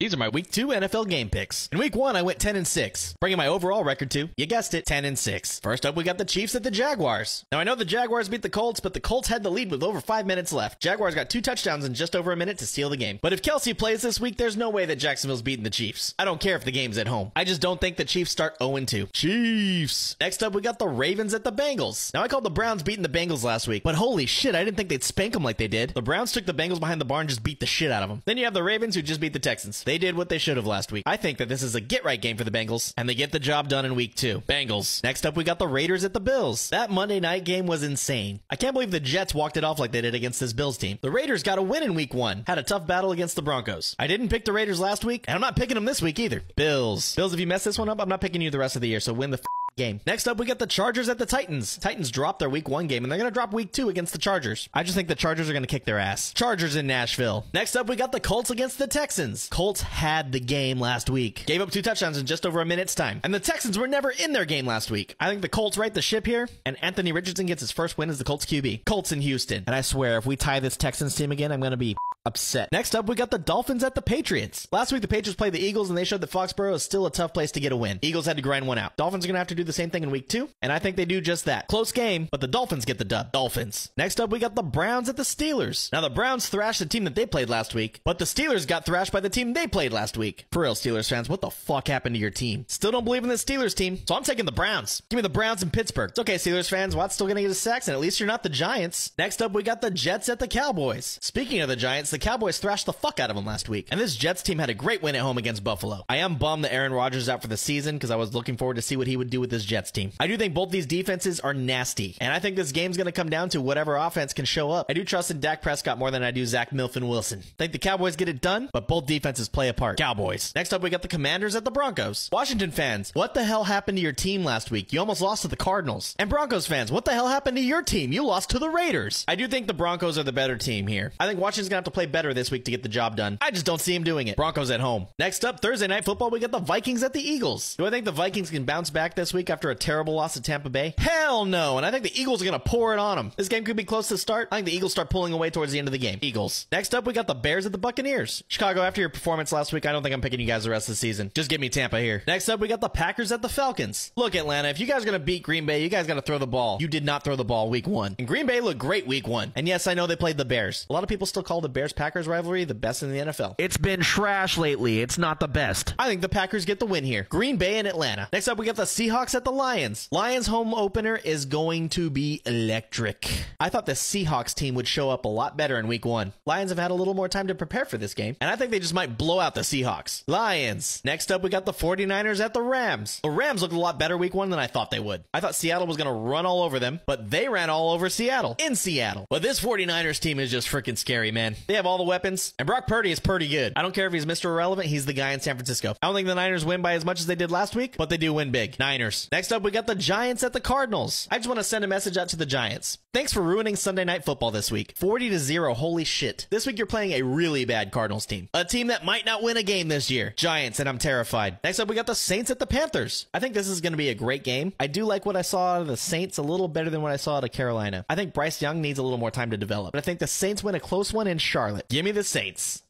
These are my Week 2 NFL game picks. In Week 1, I went 10-6, bringing my overall record to, you guessed it, 10-6. First up, we got the Chiefs at the Jaguars. Now, I know the Jaguars beat the Colts, but the Colts had the lead with over 5 minutes left. Jaguars got 2 touchdowns in just over a minute to steal the game. But if Kelsey plays this week, there's no way that Jacksonville's beating the Chiefs. I don't care if the game's at home. I just don't think the Chiefs start 0-2. Chiefs! Next up, we got the Ravens at the Bengals. Now, I called the Browns beating the Bengals last week, but holy shit, I didn't think they'd spank them like they did. The Browns took the Bengals behind the barn and just beat the shit out of them. Then you have the Ravens who just beat the Texans. They did what they should have last week. I think that this is a get-right game for the Bengals, and they get the job done in Week 2. Bengals. Next up, we got the Raiders at the Bills. That Monday night game was insane. I can't believe the Jets walked it off like they did against this Bills team. The Raiders got a win in Week 1. Had a tough battle against the Broncos. I didn't pick the Raiders last week, and I'm not picking them this week either. Bills. Bills, if you mess this one up, I'm not picking you the rest of the year, so win the game. Next up, we got the Chargers at the Titans. Titans dropped their Week 1 game, and they're going to drop Week 2 against the Chargers. I just think the Chargers are going to kick their ass. Chargers in Nashville. Next up, we got the Colts against the Texans. Colts had the game last week. Gave up 2 touchdowns in just over a minute's time. And the Texans were never in their game last week. I think the Colts right the ship here, and Anthony Richardson gets his first win as the Colts QB. Colts in Houston. And I swear, if we tie this Texans team again, I'm going to be upset. Next up, we got the Dolphins at the Patriots. Last week, the Patriots played the Eagles, and they showed that Foxborough is still a tough place to get a win. Eagles had to grind one out. Dolphins are going to have to do the same thing in Week 2, and I think they do just that. Close game, but the Dolphins get the dub. Dolphins. Next up, we got the Browns at the Steelers. Now, the Browns thrashed the team that they played last week, but the Steelers got thrashed by the team they played last week. For real, Steelers fans, what the fuck happened to your team? Still don't believe in the Steelers team, so I'm taking the Browns. Give me the Browns in Pittsburgh. It's okay, Steelers fans. Watt's still going to get a sack, and at least you're not the Giants. Next up, we got the Jets at the Cowboys. Speaking of the Giants, the Cowboys thrashed the fuck out of them last week, and this Jets team had a great win at home against Buffalo. I am bummed that Aaron Rodgers is out for the season because I was looking forward to see what he would do with this Jets team. I do think both these defenses are nasty, and I think this game's going to come down to whatever offense can show up. I do trust in Dak Prescott more than I do Zach Milton Wilson. I think the Cowboys get it done, but both defenses play a part. Cowboys. Next up, we got the Commanders at the Broncos. Washington fans, what the hell happened to your team last week? You almost lost to the Cardinals. And Broncos fans, what the hell happened to your team? You lost to the Raiders. I do think the Broncos are the better team here. I think Washington's going to have to play better this week to get the job done. I just don't see him doing it. Broncos at home. Next up, Thursday Night Football, we got the Vikings at the Eagles. Do I think the Vikings can bounce back this week after a terrible loss to Tampa Bay? Hell no, and I think the Eagles are going to pour it on them. This game could be close to start. I think the Eagles start pulling away towards the end of the game. Eagles. Next up, we got the Bears at the Buccaneers. Chicago, after your performance last week, I don't think I'm picking you guys the rest of the season. Just give me Tampa here. Next up, we got the Packers at the Falcons. Look, Atlanta, if you guys are going to beat Green Bay, you guys got to throw the ball. You did not throw the ball Week 1. And Green Bay looked great Week 1. And yes, I know they played the Bears. A lot of people still call the Bears-Packers rivalry the best in the NFL. It's been trash lately. It's not the best. I think the Packers get the win here. Green Bay and Atlanta. Next up, we got the Seahawks at the Lions. Lions home opener is going to be electric. I thought the Seahawks team would show up a lot better in Week 1. Lions have had a little more time to prepare for this game, and I think they just might blow out the Seahawks. Lions. Next up, we got the 49ers at the Rams. The Rams looked a lot better Week 1 than I thought they would. I thought Seattle was going to run all over them, but they ran all over Seattle. In Seattle. But this 49ers team is just freaking scary, man. They have all the weapons, and Brock Purdy is pretty good. I don't care if he's Mr. Irrelevant, he's the guy in San Francisco. I don't think the Niners win by as much as they did last week, but they do win big. Niners. Next up, we got the Giants at the Cardinals. I just want to send a message out to the Giants. Thanks for ruining Sunday Night Football this week. 40-0, holy shit. This week you're playing a really bad Cardinals team. A team that might not win a game this year. Giants, and I'm terrified. Next up, we got the Saints at the Panthers. I think this is going to be a great game. I do like what I saw out of the Saints a little better than what I saw out of Carolina. I think Bryce Young needs a little more time to develop, but I think the Saints win a close one in Charlotte. Give me the Saints.